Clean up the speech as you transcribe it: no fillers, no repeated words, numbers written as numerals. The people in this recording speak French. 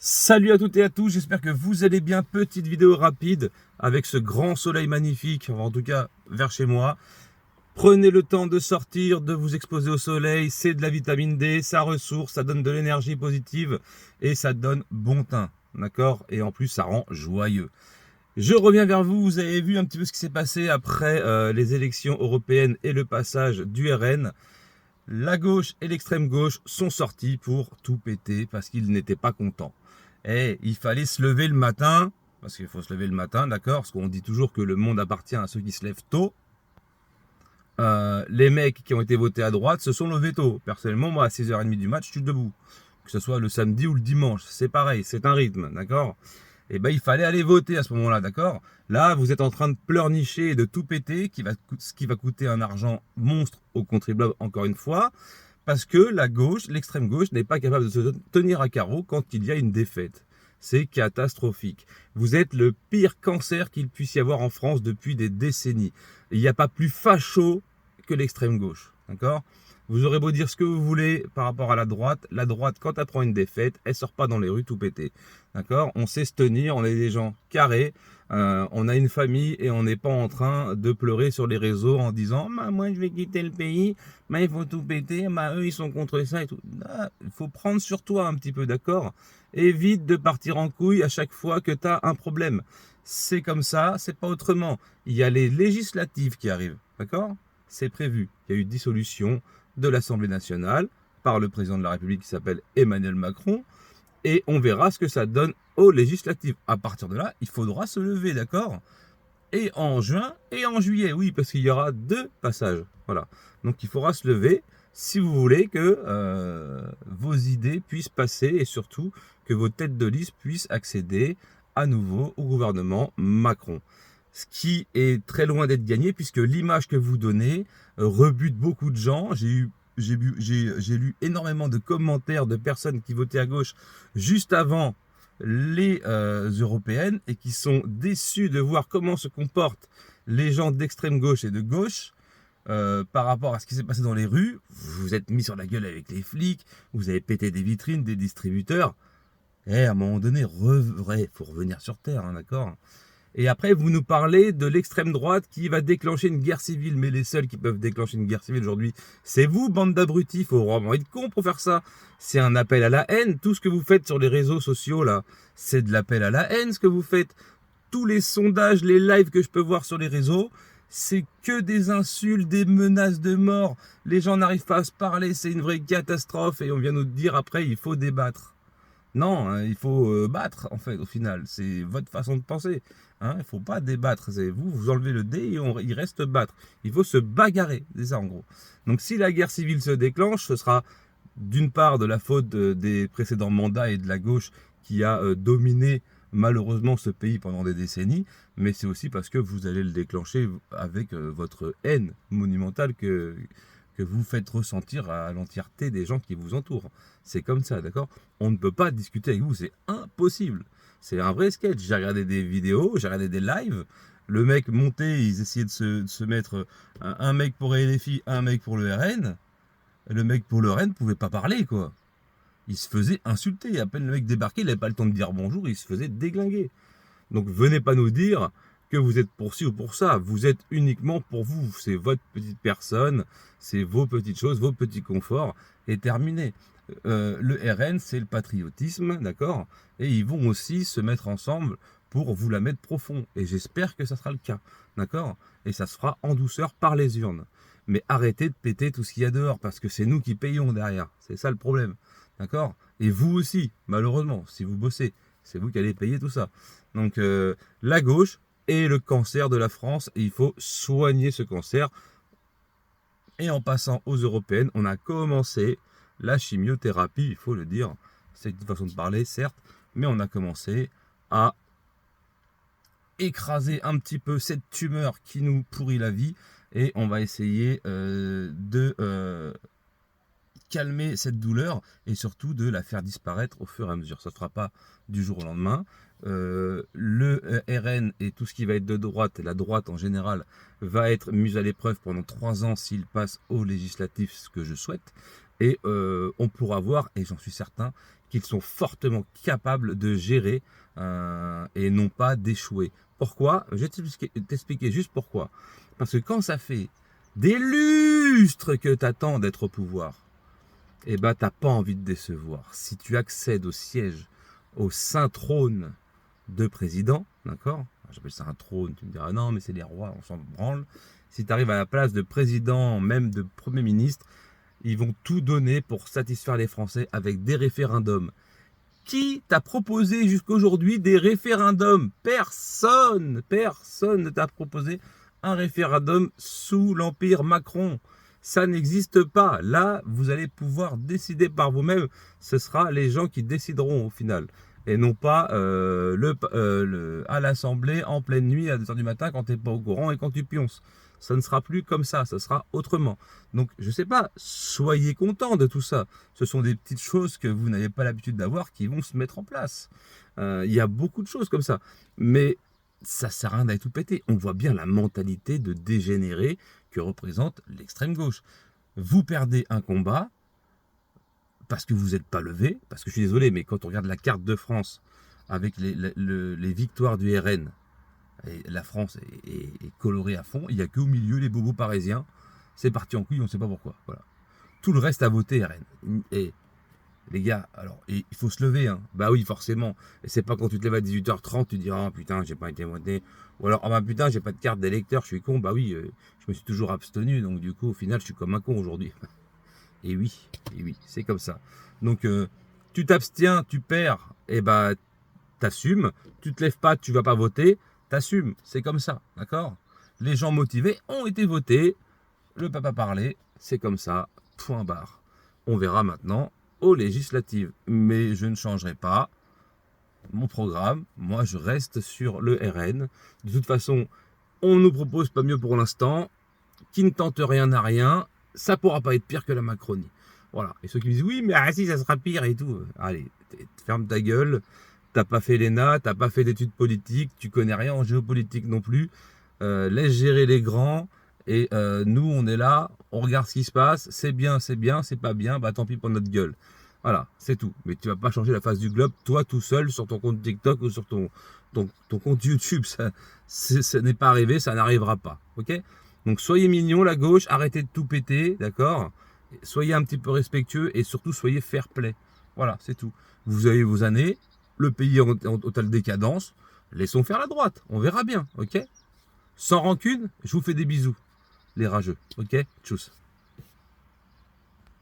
Salut à toutes et à tous, j'espère que vous allez bien. Petite vidéo rapide avec ce grand soleil magnifique, en tout cas vers chez moi. Prenez le temps de sortir, de vous exposer au soleil, c'est de la vitamine D, ça ressource, ça donne de l'énergie positive et ça donne bon teint, d'accord? Et en plus ça rend joyeux. Je reviens vers vous, vous avez vu un petit peu ce qui s'est passé après les élections européennes et le passage du RN. La gauche et l'extrême gauche sont sortis pour tout péter parce qu'ils n'étaient pas contents. Et il fallait se lever le matin, parce qu'il faut se lever le matin, d'accord? Parce qu'on dit toujours que le monde appartient à ceux qui se lèvent tôt. Les mecs qui ont été votés à droite se sont levés tôt. Personnellement, moi, à 6h30 du match, je suis debout. Que ce soit le samedi ou le dimanche, c'est pareil, c'est un rythme, d'accord? Et ben, il fallait aller voter à ce moment-là, d'accord? Là, vous êtes en train de pleurnicher et de tout péter, ce qui va coûter un argent monstre aux contribuables, encore une fois, parce que la gauche, l'extrême gauche, n'est pas capable de se tenir à carreau quand il y a une défaite. C'est catastrophique. Vous êtes le pire cancer qu'il puisse y avoir en France depuis des décennies. Il n'y a pas plus facho que l'extrême gauche, d'accord? Vous aurez beau dire ce que vous voulez par rapport à la droite, quand elle prend une défaite, elle sort pas dans les rues tout pété, d'accord? On sait se tenir, on est des gens carrés, on a une famille et on n'est pas en train de pleurer sur les réseaux en disant moi je vais quitter le pays, il faut tout péter, eux ils sont contre ça et tout. Il faut prendre sur toi un petit peu, d'accord? Évite de partir en couille à chaque fois que tu as un problème. C'est comme ça, c'est pas autrement. Il y a les législatives qui arrivent, d'accord? C'est prévu. Il y a eu dissolution de l'Assemblée nationale par le président de la République qui s'appelle Emmanuel Macron. Et on verra ce que ça donne aux législatives. À partir de là, il faudra se lever, d'accord? Et en juin et en juillet, oui, parce qu'il y aura deux passages. Voilà. Donc il faudra se lever si vous voulez que vos idées puissent passer et surtout que vos têtes de liste puissent accéder à nouveau au gouvernement Macron. Ce qui est très loin d'être gagné puisque l'image que vous donnez rebute beaucoup de gens. J'ai lu énormément de commentaires de personnes qui votaient à gauche juste avant les européennes et qui sont déçus de voir comment se comportent les gens d'extrême gauche et de gauche par rapport à ce qui s'est passé dans les rues. Vous vous êtes mis sur la gueule avec les flics, vous avez pété des vitrines, des distributeurs. Et à un moment donné, faut revenir sur terre, hein, d'accord? Et après, vous nous parlez de l'extrême droite qui va déclencher une guerre civile. Mais les seuls qui peuvent déclencher une guerre civile aujourd'hui, c'est vous, bande d'abrutis. Faut vraiment être con pour faire ça. C'est un appel à la haine. Tout ce que vous faites sur les réseaux sociaux, là, c'est de l'appel à la haine, ce que vous faites. Tous les sondages, les lives que je peux voir sur les réseaux, c'est que des insultes, des menaces de mort. Les gens n'arrivent pas à se parler, c'est une vraie catastrophe. Et on vient nous dire après, il faut débattre. Non, hein, il faut battre, en fait, au final. C'est votre façon de penser. Hein, il ne faut pas débattre. C'est vous, vous enlevez le dé et il reste battre. Il faut se bagarrer, c'est ça en gros. Donc si la guerre civile se déclenche, ce sera d'une part de la faute des précédents mandats et de la gauche qui a dominé malheureusement ce pays pendant des décennies, mais c'est aussi parce que vous allez le déclencher avec votre haine monumentale que vous faites ressentir à l'entièreté des gens qui vous entourent. C'est comme ça, d'accord? On ne peut pas discuter avec vous, c'est impossible. C'est un vrai sketch. J'ai regardé des vidéos, j'ai regardé des lives. Le mec montait, ils essayaient de se mettre un mec pour LFI, un mec pour le RN. Le mec pour le RN ne pouvait pas parler, quoi. Il se faisait insulter. À peine le mec débarquait, il n'avait pas le temps de dire bonjour, il se faisait déglinguer. Donc venez pas nous dire que vous êtes pour ci ou pour ça. Vous êtes uniquement pour vous. C'est votre petite personne, c'est vos petites choses, vos petits conforts, et terminé. Le RN, c'est le patriotisme, d'accord? Et ils vont aussi se mettre ensemble pour vous la mettre profond. Et j'espère que ça sera le cas, d'accord? Et ça se fera en douceur par les urnes. Mais arrêtez de péter tout ce qu'il y a dehors, parce que c'est nous qui payons derrière. C'est ça le problème, d'accord? Et vous aussi, malheureusement, si vous bossez, c'est vous qui allez payer tout ça. Donc la gauche est le cancer de la France et il faut soigner ce cancer. Et en passant aux européennes, on a commencé la chimiothérapie, il faut le dire. C'est une façon de parler, certes, mais on a commencé à écraser un petit peu cette tumeur qui nous pourrit la vie et on va essayer de calmer cette douleur et surtout de la faire disparaître au fur et à mesure. Ça ne se fera pas du jour au lendemain. Le RN et tout ce qui va être de droite, la droite en général, va être mis à l'épreuve pendant 3 ans s'il passe aux législatives, ce que je souhaite. Et on pourra voir, et j'en suis certain, qu'ils sont fortement capables de gérer et non pas d'échouer. Pourquoi? Je vais t'expliquer juste pourquoi. Parce que quand ça fait des lustres que tu attends d'être au pouvoir, eh ben, tu n'as pas envie de décevoir. Si tu accèdes au siège, au saint trône de président, d'accord? J'appelle ça un trône, tu me diras non, mais c'est les rois, on s'en branle. Si tu arrives à la place de président, même de premier ministre, ils vont tout donner pour satisfaire les Français avec des référendums. Qui t'a proposé jusqu'aujourd'hui des référendums? Personne ne t'a proposé un référendum sous l'Empire Macron. Ça n'existe pas. Là, vous allez pouvoir décider par vous-même. Ce sera les gens qui décideront au final. Et non pas à l'Assemblée en pleine nuit à 2h du matin quand tu n'es pas au courant et quand tu pionces. Ça ne sera plus comme ça sera autrement. Donc, je ne sais pas, soyez contents de tout ça. Ce sont des petites choses que vous n'avez pas l'habitude d'avoir qui vont se mettre en place. Il y a beaucoup de choses comme ça. Mais ça ne sert à rien d'aller tout péter. On voit bien la mentalité de dégénéré que représente l'extrême gauche. Vous perdez un combat parce que vous n'êtes pas levé, parce que je suis désolé, mais quand on regarde la carte de France avec les victoires du RN, et la France est colorée à fond, il n'y a qu'au milieu les bobos parisiens, c'est parti en couille, on ne sait pas pourquoi. Voilà. Tout le reste a voté RN. Et les gars, alors, il faut se lever, hein. Bah oui, forcément. Et c'est pas quand tu te lèves à 18h30, tu dis, ah putain, j'ai pas été voté. Ou alors, ah bah putain, j'ai pas de carte d'électeur, je suis con. Bah oui, je me suis toujours abstenu, donc du coup, au final, je suis comme un con aujourd'hui. Et oui, c'est comme ça. Donc, tu t'abstiens, tu perds, et bah, t'assumes. Tu te lèves pas, tu vas pas voter, t'assumes. C'est comme ça, d'accord? Les gens motivés ont été votés, le peuple a parlé, c'est comme ça, point barre. On verra maintenant aux législatives. Mais je ne changerai pas mon programme. Moi, je reste sur le RN. De toute façon, on ne nous propose pas mieux pour l'instant. Qui ne tente rien n'a rien. Ça ne pourra pas être pire que la Macronie. Voilà. Et ceux qui me disent, oui, mais si, ça sera pire et tout. Allez, ferme ta gueule. T'as pas fait l'ENA, t'as pas fait d'études politiques, tu connais rien en géopolitique non plus. Laisse gérer les grands. Et nous, on est là, on regarde ce qui se passe. C'est bien, c'est pas bien, bah tant pis pour notre gueule. Voilà, c'est tout. Mais tu vas pas changer la face du globe, toi tout seul, sur ton compte TikTok ou sur ton compte YouTube. Ça n'est pas arrivé, ça n'arrivera pas. Ok? Donc soyez mignons, la gauche, arrêtez de tout péter, d'accord? Soyez un petit peu respectueux et surtout soyez fair play. Voilà, c'est tout. Vous avez vos années, le pays est en totale décadence. Laissons faire la droite, on verra bien, ok? Sans rancune, je vous fais des bisous, les rageux, ok? Tchuss.